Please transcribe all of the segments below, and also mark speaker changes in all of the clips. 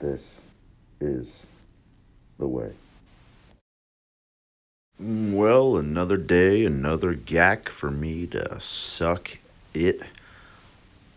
Speaker 1: This is the way. Well, another day, another GAC for me to suck it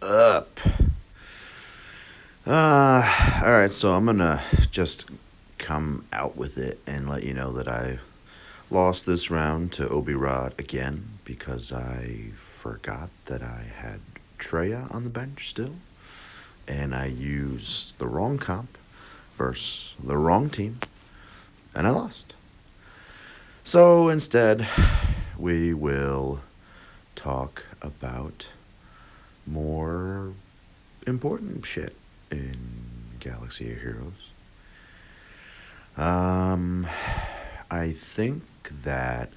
Speaker 1: up. Alright, so I'm gonna just come out with it and let you know that I lost this round to Obi Rod again because I forgot that I had Treya on the bench still. And I used the wrong comp versus the wrong team, and I lost. So instead, we will talk about more important shit in Galaxy of Heroes. I think that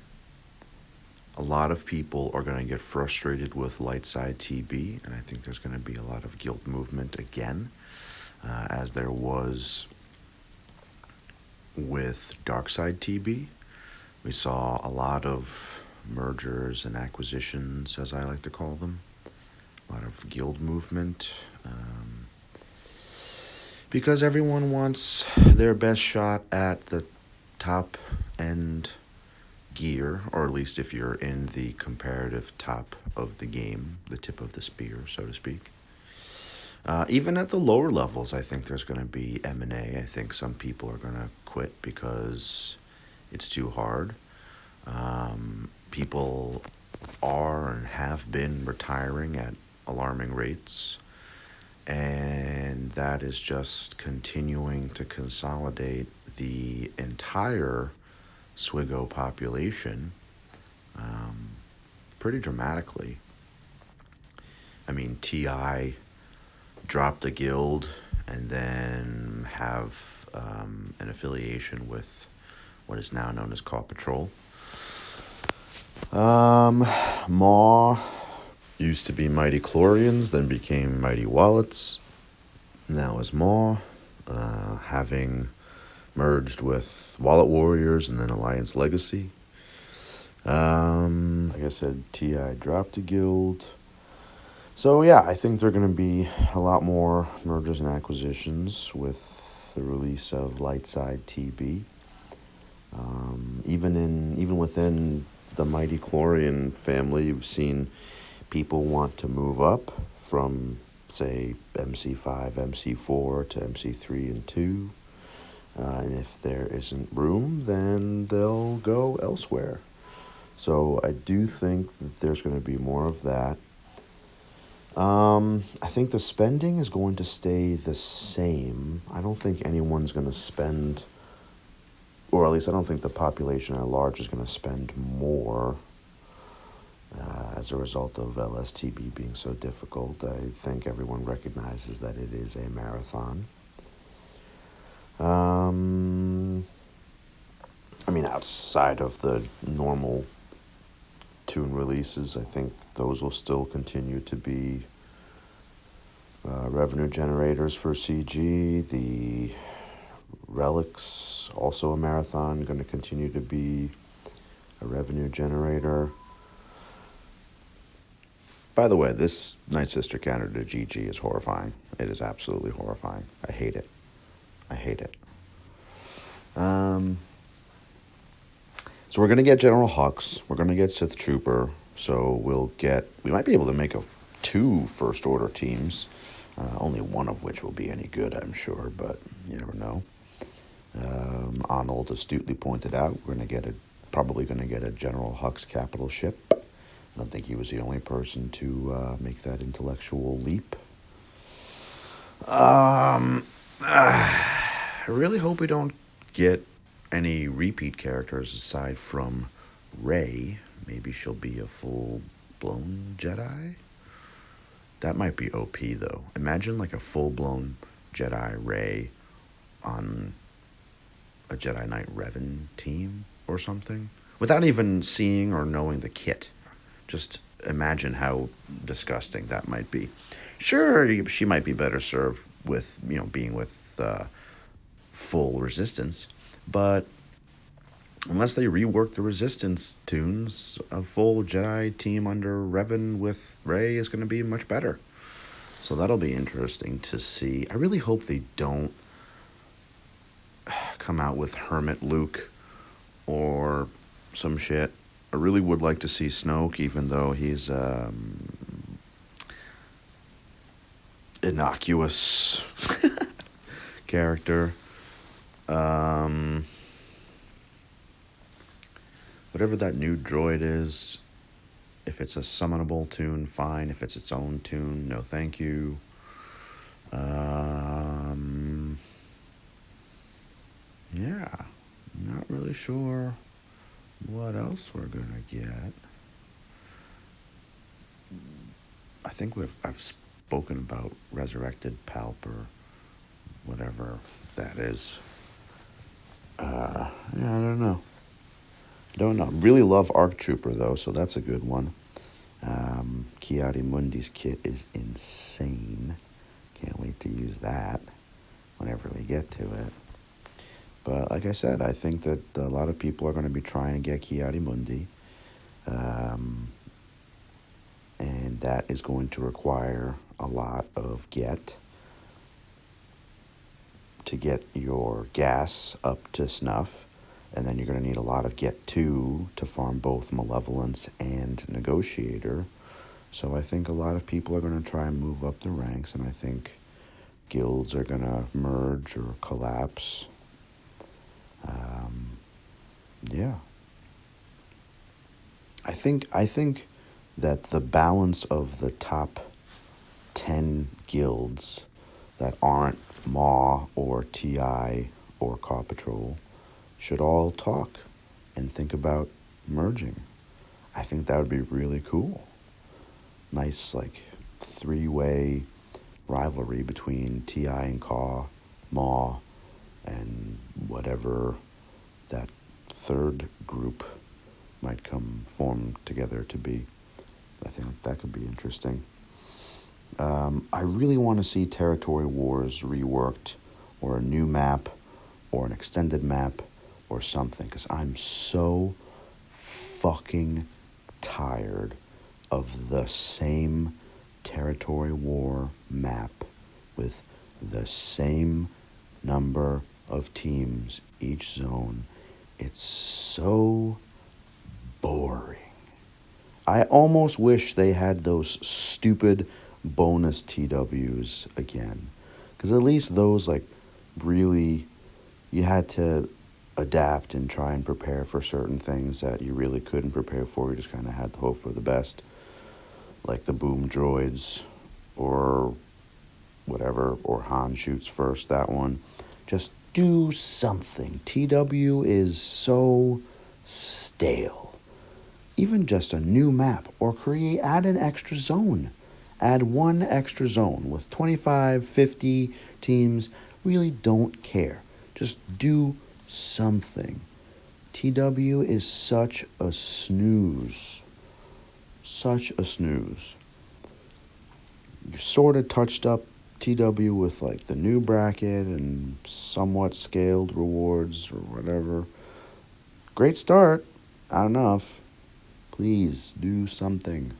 Speaker 1: a lot of people are going to get frustrated with Lightside TB, and I think there's going to be a lot of guild movement again, as there was with Darkside TB. We saw a lot of mergers and acquisitions, as I like to call them, a lot of guild movement, because everyone wants their best shot at the top end gear, or at least if you're in the comparative top of the game, the tip of the spear, so to speak. Even at the lower levels, I think there's going to be M&A. I think some people are going to quit because it's too hard. People are and have been retiring at alarming rates, and that is just continuing to consolidate the entire Swigo population pretty dramatically. I mean, TI dropped a guild and then have an affiliation with what is now known as Paw Patrol. Maw used to be Mighty Chlorians, then became Mighty Wallets. Now is Maw, having merged with Wallet Warriors and then Alliance Legacy. Like I said, TI dropped a guild. So yeah, I think there are going to be a lot more mergers and acquisitions with the release of Lightside TB. Even within the Mighty Chlorian family, you've seen people want to move up from, say, MC5, MC4 to MC3 and 2. And if there isn't room, then they'll go elsewhere. So I do think that there's going to be more of that. I think the spending is going to stay the same. I don't think anyone's going to spend, or at least I don't think the population at large is going to spend more as a result of LSTB being so difficult. I think everyone recognizes that it is a marathon. I mean, outside of the normal tune releases, I think those will still continue to be revenue generators for CG. The Relics, also a marathon, going to continue to be a revenue generator. By the way, this Night Sister counter to GG is horrifying. It is absolutely horrifying. I hate it. So we're going to get General Hux. We're going to get Sith Trooper. So we might be able to make two First Order teams. Only one of which will be any good, I'm sure, but you never know. Arnold astutely pointed out we're probably going to get a General Hux capital ship. I don't think he was the only person to make that intellectual leap. I really hope we don't get any repeat characters aside from Rey. Maybe she'll be a full-blown Jedi. That might be OP, though. Imagine like a full-blown Jedi Rey on a Jedi Knight Revan team or something, without even seeing or knowing the kit. Just imagine how disgusting that might be. Sure, she might be better served with, being with full Resistance, but unless they rework the Resistance tunes, a full Jedi team under Revan with Rey is going to be much better. So that'll be interesting to see. I really hope they don't come out with Hermit Luke or some shit. I really would like to see Snoke, even though he's innocuous character. Whatever that new droid is, if it's a summonable tune, fine. If it's its own tune, no thank you. Yeah, not really sure what else we're gonna get. I think I've spoken about Resurrected Palp or whatever that is. Yeah, I don't know. Really love Arc Trooper though, so that's a good one. Ki-Adi-Mundi's kit is insane. Can't wait to use that whenever we get to it. But like I said, I think that a lot of people are going to be trying to get Ki-Adi-Mundi. And that is going to require a lot of get to get your gas up to snuff. And then you're going to need a lot of get 2 to farm both Malevolence and Negotiator. So I think a lot of people are going to try and move up the ranks, and I think guilds are going to merge or collapse. Yeah. I think that the balance of the top 10 guilds that aren't Maw or TI or Caw Patrol should all talk and think about merging. I think that would be really cool. Nice, like, 3-way rivalry between TI and Caw, Maw, and whatever that third group might come form together to be. I think that could be interesting. I really want to see Territory Wars reworked, or a new map, or an extended map, or something, because I'm so fucking tired of the same Territory War map with the same number of teams each zone. It's so boring. I almost wish they had those stupid bonus TWs again, because at least those, like, really, you had to adapt and try and prepare for certain things that you really couldn't prepare for. You just kind of had to hope for the best, like the boom droids or whatever, or Han shoots first, that one. Just do something. TW is so stale. Even just a new map, or add an extra zone. Add one extra zone with 25, 50 teams. Really don't care. Just do something. TW is such a snooze. Such a snooze. You sort of touched up TW with, like, the new bracket and somewhat scaled rewards or whatever. Great start. Not enough. Please do something.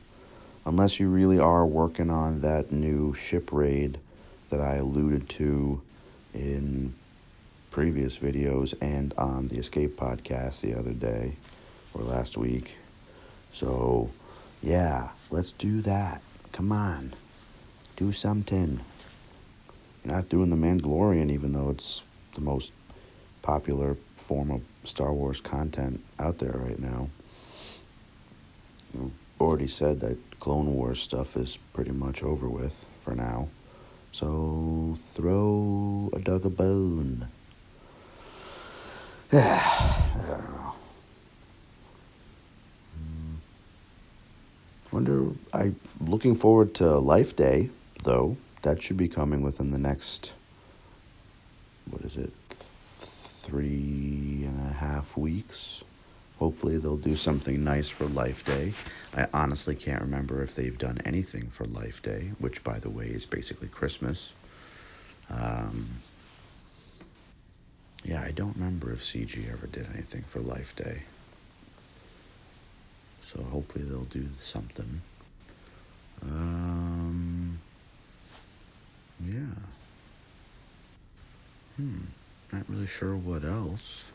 Speaker 1: Unless you really are working on that new ship raid that I alluded to in previous videos and on the Escape podcast the other day or last week. So, yeah, let's do that. Come on. Do something. You're not doing The Mandalorian, even though it's the most popular form of Star Wars content out there right now. You already said that Clone Wars stuff is pretty much over with for now. So throw a dog a bone. Yeah, I don't know. I'm looking forward to Life Day, though. That should be coming within the next, 3.5 weeks. Hopefully they'll do something nice for Life Day. I honestly can't remember if they've done anything for Life Day, which, by the way, is basically Christmas. Yeah, I don't remember if CG ever did anything for Life Day. So hopefully they'll do something. Yeah. not really sure what else.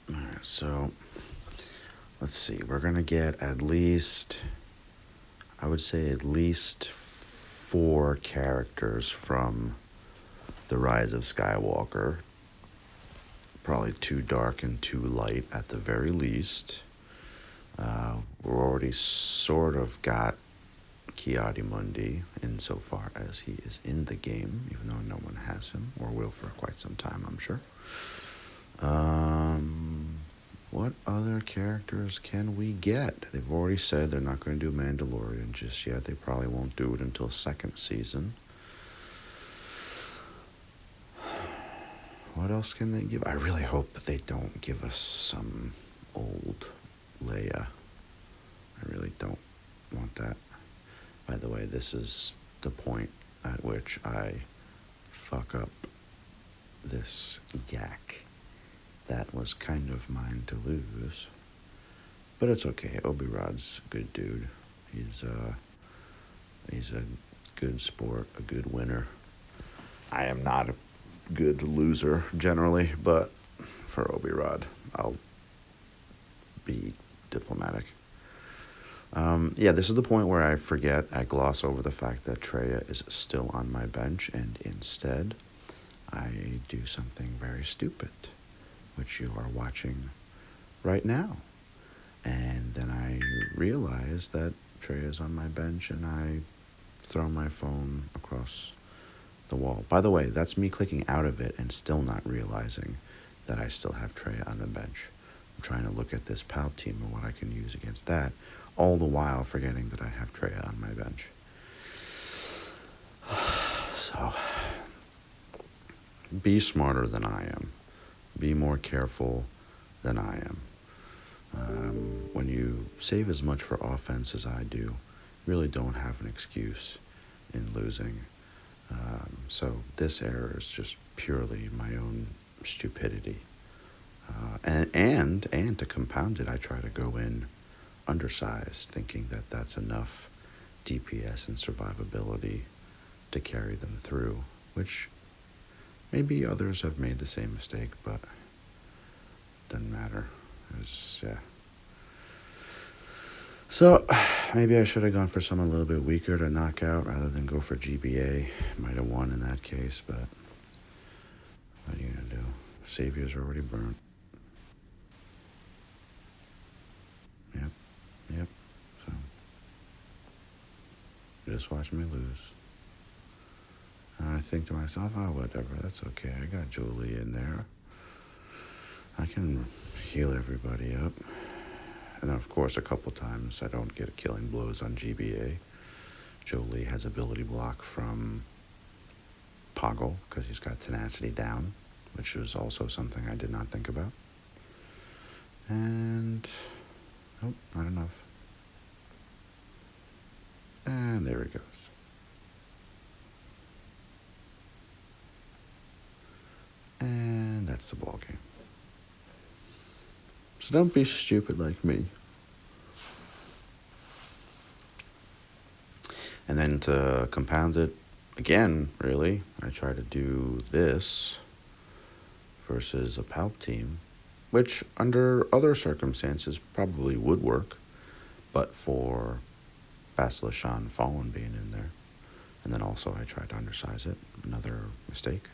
Speaker 1: Alright, so let's see. We're going to get at least, I would say at least 4 characters from The Rise of Skywalker. Probably 2 dark and 2 light at the very least. We're already sort of got Ki-Adi-Mundi insofar as he is in the game, even though no one has him, or will for quite some time, I'm sure. What other characters can we get? They've already said they're not going to do Mandalorian just yet. They probably won't do it until 2nd season. What else can they give? I really hope they don't give us some old Leia. I really don't want that. By the way, this is the point at which I fuck up this GAC. That was kind of mine to lose. But it's okay. Obi Rod's a good dude. He's a good sport, a good winner. I am not a good loser generally, but for Obi Rod, I'll be diplomatic. This is the point where I gloss over the fact that Traya is still on my bench, and instead I do something very stupid, which you are watching right now. And then I realize that Traya is on my bench, and I throw my phone across the wall. By the way, that's me clicking out of it and still not realizing that I still have Traya on the bench. I'm trying to look at this Palp team and what I can use against that, all the while forgetting that I have Traya on my bench. So, be smarter than I am. Be more careful than I am. When you save as much for offense as I do, you really don't have an excuse in losing. So this error is just purely my own stupidity. And to compound it, I try to go in undersized, thinking that that's enough DPS and survivability to carry them through, which maybe others have made the same mistake, but doesn't matter. So maybe I should have gone for someone a little bit weaker to knock out rather than go for GBA. Might have won in that case, but what are you gonna do? Savior's already burnt. Yep. So just watch me lose. And I think to myself, oh, whatever, that's okay. I got Jolie in there. I can heal everybody up. And then, of course, a couple times I don't get killing blows on GBA. Jolie has ability block from Poggle because he's got tenacity down, which was also something I did not think about. And, nope, not enough. And there it goes. And that's the ball game. So don't be stupid like me. And then to compound it again, really, I try to do this versus a Palp team, which under other circumstances probably would work, but for Basilisk Shan Fallen being in there. And then also I tried to undersize it. Another mistake.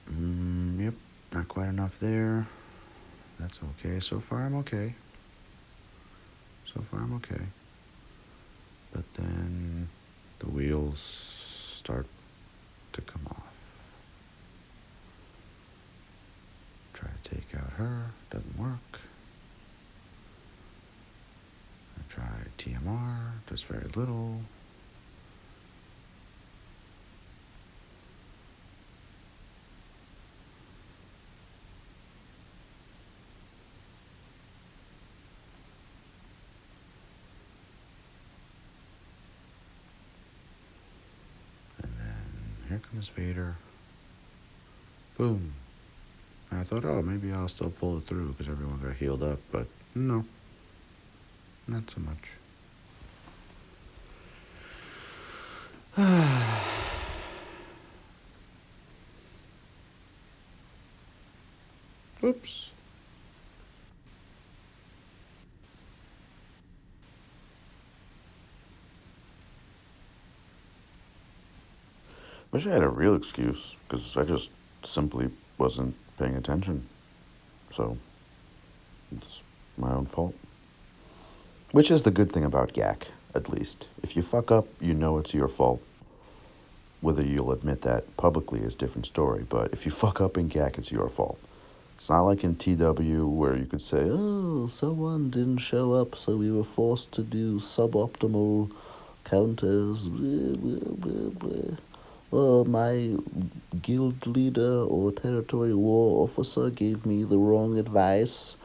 Speaker 1: Yep, not quite enough there. That's okay. So far I'm okay. But then the wheels start to come off. Try to take out her. Doesn't work. I try TMR. Does very little. Here comes Vader. Boom. And I thought, oh, maybe I'll still pull it through because everyone got healed up, but no. Not so much. Oops. Wish I had a real excuse, because I just simply wasn't paying attention. So, it's my own fault. Which is the good thing about GAC, at least. If you fuck up, you know it's your fault. Whether you'll admit that publicly is a different story, but if you fuck up in GAC, it's your fault. It's not like in TW where you could say, oh, someone didn't show up, so we were forced to do suboptimal counters. Blah, blah, blah, blah. Well, my guild leader or territory war officer gave me the wrong advice.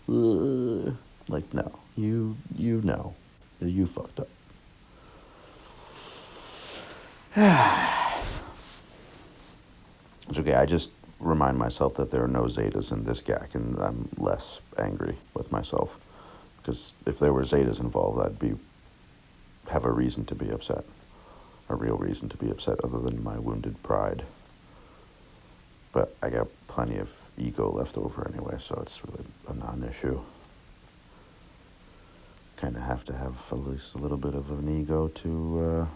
Speaker 1: Like, no, you know that you fucked up. It's okay, I just remind myself that there are no Zetas in this GAC, and I'm less angry with myself. Because if there were Zetas involved, I'd have a reason to be upset. A real reason to be upset other than my wounded pride. But I got plenty of ego left over anyway, so it's really a non-issue. Kind of have to have at least a little bit of an ego to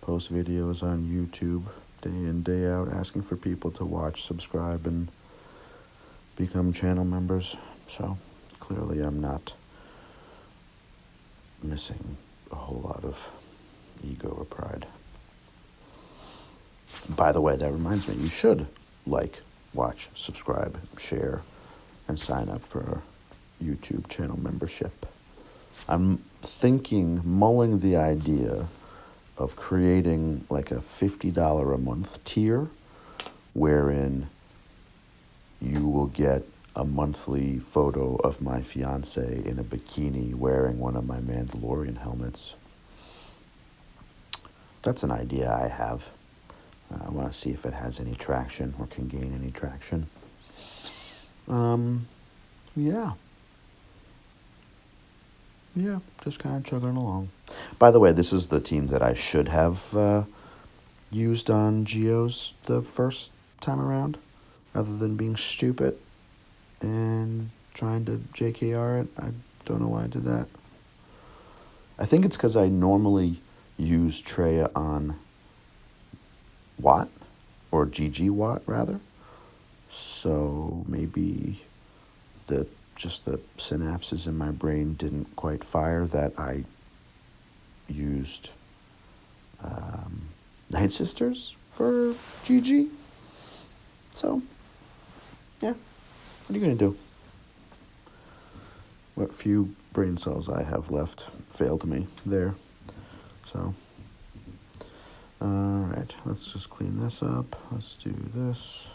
Speaker 1: post videos on YouTube day in, day out, asking for people to watch, subscribe, and become channel members. So clearly I'm not missing a whole lot of ego or pride. By the way, that reminds me, you should like, watch, subscribe, share, and sign up for our YouTube channel membership. I'm mulling the idea of creating like a $50 a month tier wherein you will get a monthly photo of my fiance in a bikini wearing one of my Mandalorian helmets. That's an idea I have. I want to see if it has any traction or can gain any traction. Yeah. Yeah, just kind of chugging along. By the way, this is the team that I should have used on Geos the first time around, rather than being stupid and trying to JKR it. I don't know why I did that. I think it's because I normally use Treya on Watt, or GG Watt, rather. So maybe the synapses in my brain didn't quite fire that I used Night Sisters for GG. So, yeah, what are you going to do? What few brain cells I have left failed me there. So, alright, let's just clean this up. Let's do this.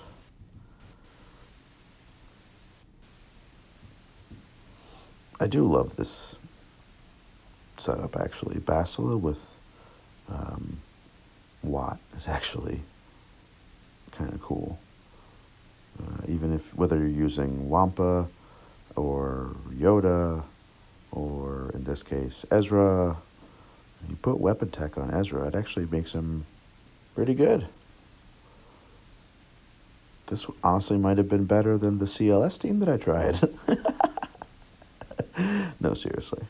Speaker 1: I do love this setup, actually. Bacilla with Watt is actually kind of cool. Even whether you're using Wampa or Yoda, or in this case, Ezra, you put weapon tech on Ezra, it actually makes him pretty good. This honestly might have been better than the CLS team that I tried. No, seriously.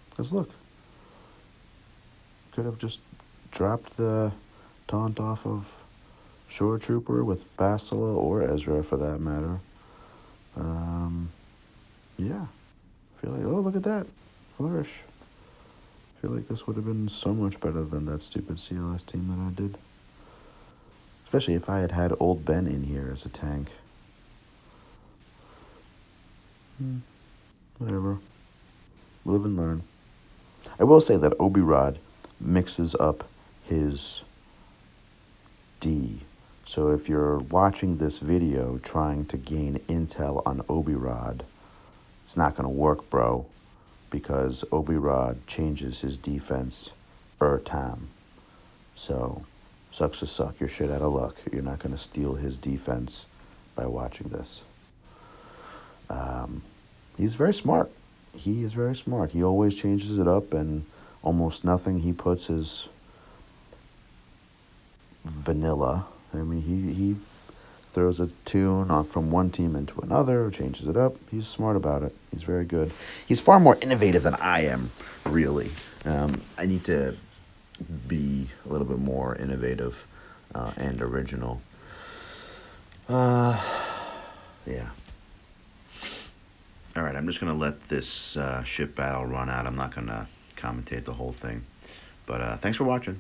Speaker 1: Because look, could have just dropped the taunt off of Shore Trooper with Bacilla or Ezra for that matter. Yeah. I feel like, oh, look at that. Flourish. I feel like this would have been so much better than that stupid CLS team that I did. Especially if I had Old Ben in here as a tank. Whatever. Live and learn. I will say that Obi Rod mixes up his D. So if you're watching this video trying to gain intel on Obi Rod, it's not going to work, bro. Because Obi Rod changes his defense time. So, sucks to suck. You're shit out of luck. You're not going to steal his defense by watching this. He's very smart. He is very smart. He always changes it up, and almost nothing he puts is vanilla. I mean, he throws a tune off from one team into another, or changes it up. He's smart about it. He's very good. He's far more innovative than I am, really. I need to be a little bit more innovative and original. Yeah. All right, I'm just going to let this ship battle run out. I'm not going to commentate the whole thing. But thanks for watching.